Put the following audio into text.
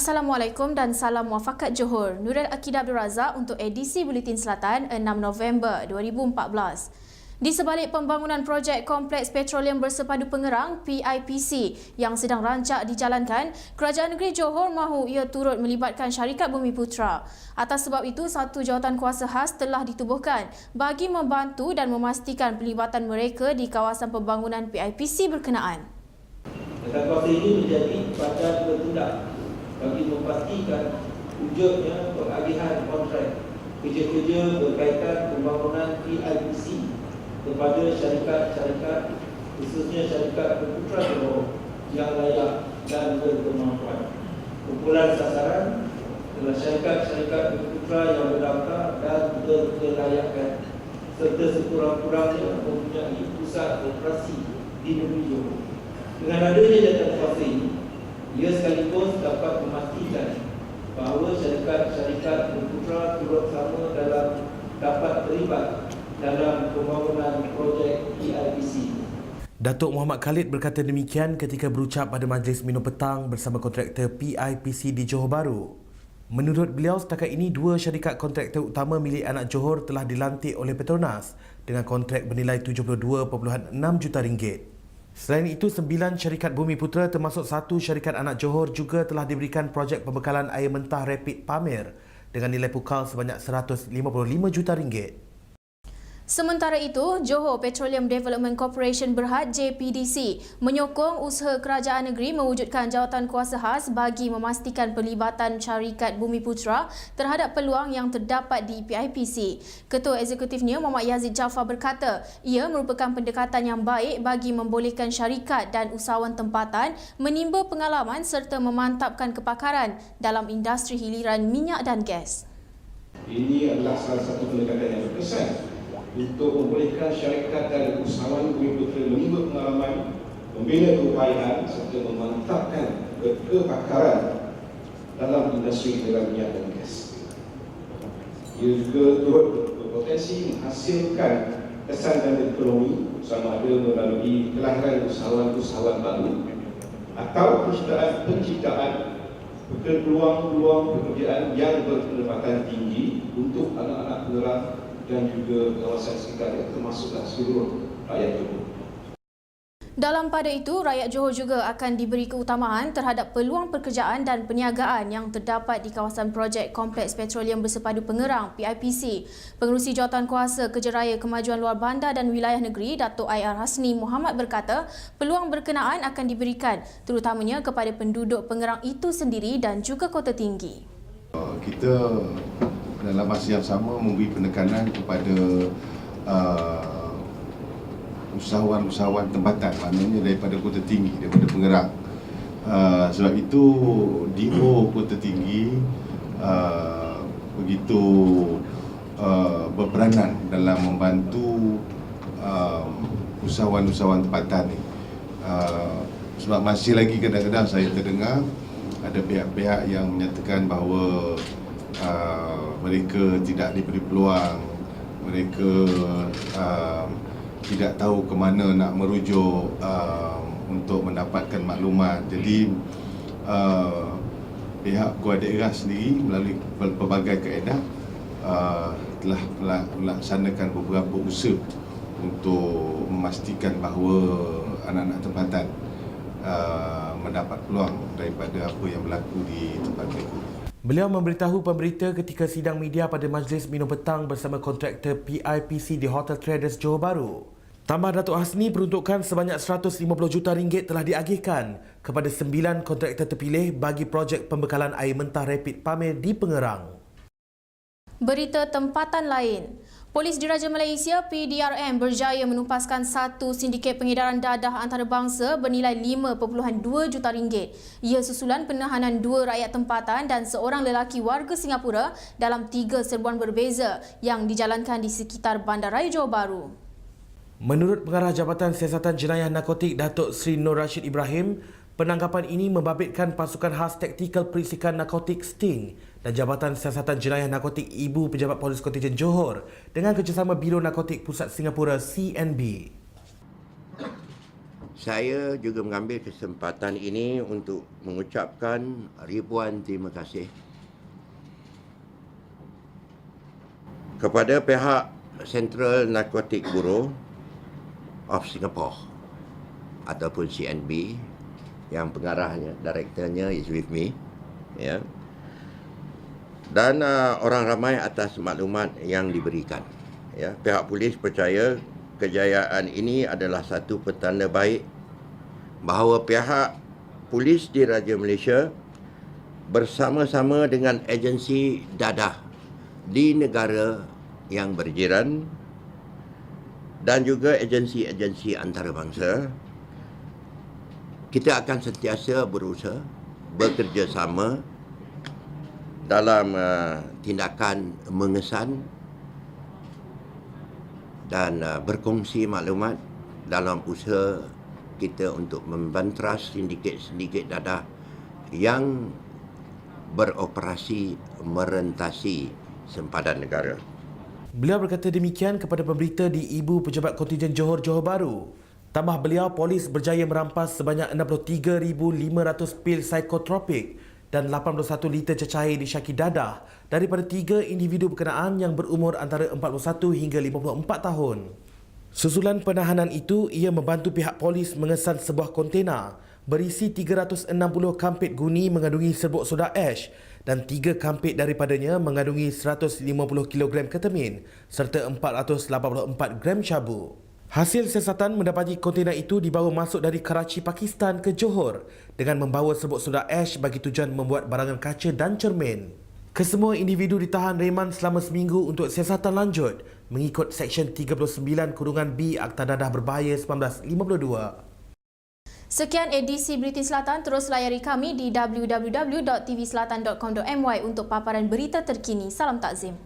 Assalamualaikum dan salam muafakat Johor. Nurul Akidah Abdul Razak untuk edisi Buletin Selatan 6 November 2014. Di sebalik pembangunan projek Kompleks Petroleum Bersepadu Pengerang PIPC yang sedang rancak dijalankan, Kerajaan Negeri Johor mahu ia turut melibatkan syarikat Bumiputra. Atas sebab itu, satu jawatan kuasa khas telah ditubuhkan bagi membantu dan memastikan pelibatan mereka di kawasan pembangunan PIPC berkenaan. Jawatan kuasa ini menjadi badan bertindak bagi memastikan wujudnya pengagihan kontrak kerja-kerja berkaitan pembangunan PIPC kepada syarikat-syarikat, khususnya syarikat Bumiputra Johor yang layak dan berkemampuan. Kumpulan sasaran adalah syarikat-syarikat Bumiputra yang berdaftar dan berkelayakan serta sekurang-kurangnya mempunyai pusat operasi di negeri Johor. Dengan adanya jawatan kuasa ini, ia sekaligus dapat memastikan bahawa syarikat-syarikat Bumiputra turut sama dapat terlibat dalam pembangunan projek PIPC. Datuk Muhammad Khalid berkata demikian ketika berucap pada majlis minum petang bersama kontraktor PIPC di Johor Bahru. Menurut beliau, setakat ini dua syarikat kontraktor utama milik anak Johor telah dilantik oleh Petronas dengan kontrak bernilai 72.6 juta ringgit. Selain itu, 9 syarikat Bumiputra termasuk satu syarikat anak Johor juga telah diberikan projek pembekalan air mentah Rapid Pamir dengan nilai pukal sebanyak 155 juta ringgit. Sementara itu, Johor Petroleum Development Corporation Berhad JPDC menyokong usaha kerajaan negeri mewujudkan jawatan kuasa khas bagi memastikan pelibatan syarikat Bumiputra terhadap peluang yang terdapat di PIPC. Ketua Eksekutifnya Muhammad Yazid Jaafar berkata, ia merupakan pendekatan yang baik bagi membolehkan syarikat dan usahawan tempatan menimba pengalaman serta memantapkan kepakaran dalam industri hiliran minyak dan gas. Ini adalah salah satu pendekatan yang berkesan untuk membolehkan syarikat dan usahawan Bumiputra menimba pengalaman, membina keupayaan serta memantapkan kepakaran dalam industri hiliran minyak dan gas. Ia juga turut berpotensi menghasilkan kesan dan ekonomi sama ada melalui kelahiran usahawan-usahawan baru atau penciptaan peluang-peluang pekerjaan yang berpendapatan tinggi untuk anak-anak penerang dan juga kawasan sekitar, termasuklah seluruh rakyat Johor. Dalam pada itu, rakyat Johor juga akan diberi keutamaan terhadap peluang pekerjaan dan perniagaan yang terdapat di kawasan projek Kompleks Petroleum Bersepadu Pengerang PIPC. Pengerusi Jawatan Kuasa Kejeraya Kemajuan Luar Bandar dan Wilayah Negeri, Datuk IR Hasni Muhammad berkata, peluang berkenaan akan diberikan terutamanya kepada penduduk Pengerang itu sendiri dan juga Kota Tinggi. Kita dalam masa yang sama memberi penekanan kepada usahawan-usahawan tempatan, maknanya daripada Kota Tinggi, daripada Pengerang. Sebab itu DO Kota Tinggi begitu berperanan dalam membantu usahawan-usahawan tempatan ni. Sebab masih lagi kadang-kadang saya terdengar ada pihak-pihak yang menyatakan bahawa mereka tidak diberi peluang, mereka tidak tahu ke mana nak merujuk untuk mendapatkan maklumat. Jadi pihak Kuala Daerah sendiri melalui pelbagai kaedah telah melaksanakan beberapa usaha untuk memastikan bahawa anak-anak tempatan mendapat peluang daripada apa yang berlaku di tempat mereka. Beliau memberitahu pemberita ketika sidang media pada majlis minum petang bersama kontraktor PIPC di Hotel Traders Johor Bahru. Tambah Datuk Hasni, peruntukan sebanyak 150 juta ringgit telah diagihkan kepada 9 kontraktor terpilih bagi projek pembekalan air mentah Rapid Pamir di Pengerang. Berita tempatan lain. Polis Diraja Malaysia PDRM berjaya menupaskan satu sindiket pengedaran dadah antarabangsa bernilai 5.2 juta ringgit. Ia susulan penahanan 2 rakyat tempatan dan seorang lelaki warga Singapura dalam 3 serbuan berbeza yang dijalankan di sekitar Bandaraya Johor Bahru. Menurut Pengarah Jabatan Siasatan Jenayah Narkotik Datuk Sri Nur Rashid Ibrahim, penangkapan ini membabitkan pasukan khas taktikal perisikan narkotik Sting dan Jabatan Siasatan Jenayah Narkotik Ibu Pejabat Polis Kontingen Johor dengan kerjasama Biro Narkotik Pusat Singapura CNB. Saya juga mengambil kesempatan ini untuk mengucapkan ribuan terima kasih kepada pihak Central Narcotic Bureau of Singapore ataupun CNB yang pengarahnya, direkturnya is with me, ya. Dan orang ramai atas maklumat yang diberikan. Ya, pihak polis percaya kejayaan ini adalah satu petanda baik bahawa pihak polis di Raja Malaysia bersama-sama dengan agensi dadah di negara yang berjiran dan juga agensi-agensi antarabangsa, kita akan sentiasa berusaha bekerjasama dalam tindakan mengesan dan berkongsi maklumat dalam usaha kita untuk membantras sindiket-sindiket dadah yang beroperasi merentasi sempadan negara. Beliau berkata demikian kepada pemberita di Ibu Pejabat Kontijen Johor Baru. Tambah beliau, polis berjaya merampas sebanyak 63,500 pil psikotropik dan 81 liter cecair disyaki dadah daripada 3 individu berkenaan yang berumur antara 41 hingga 54 tahun. Susulan penahanan itu, ia membantu pihak polis mengesan sebuah kontena berisi 360 kampit guni mengandungi serbuk soda ash dan 3 kampit daripadanya mengandungi 150 kg ketamin serta 484 gram syabu. Hasil siasatan mendapati kontena itu dibawa masuk dari Karachi, Pakistan ke Johor dengan membawa serbuk soda ash bagi tujuan membuat barangan kaca dan cermin. Kesemua individu ditahan reman selama seminggu untuk siasatan lanjut mengikut Seksyen 39(B) Akta Dadah Berbahaya 1952. Sekian edisi Bulletin Selatan, terus layari kami di www.tvselatan.com.my untuk paparan berita terkini. Salam takzim.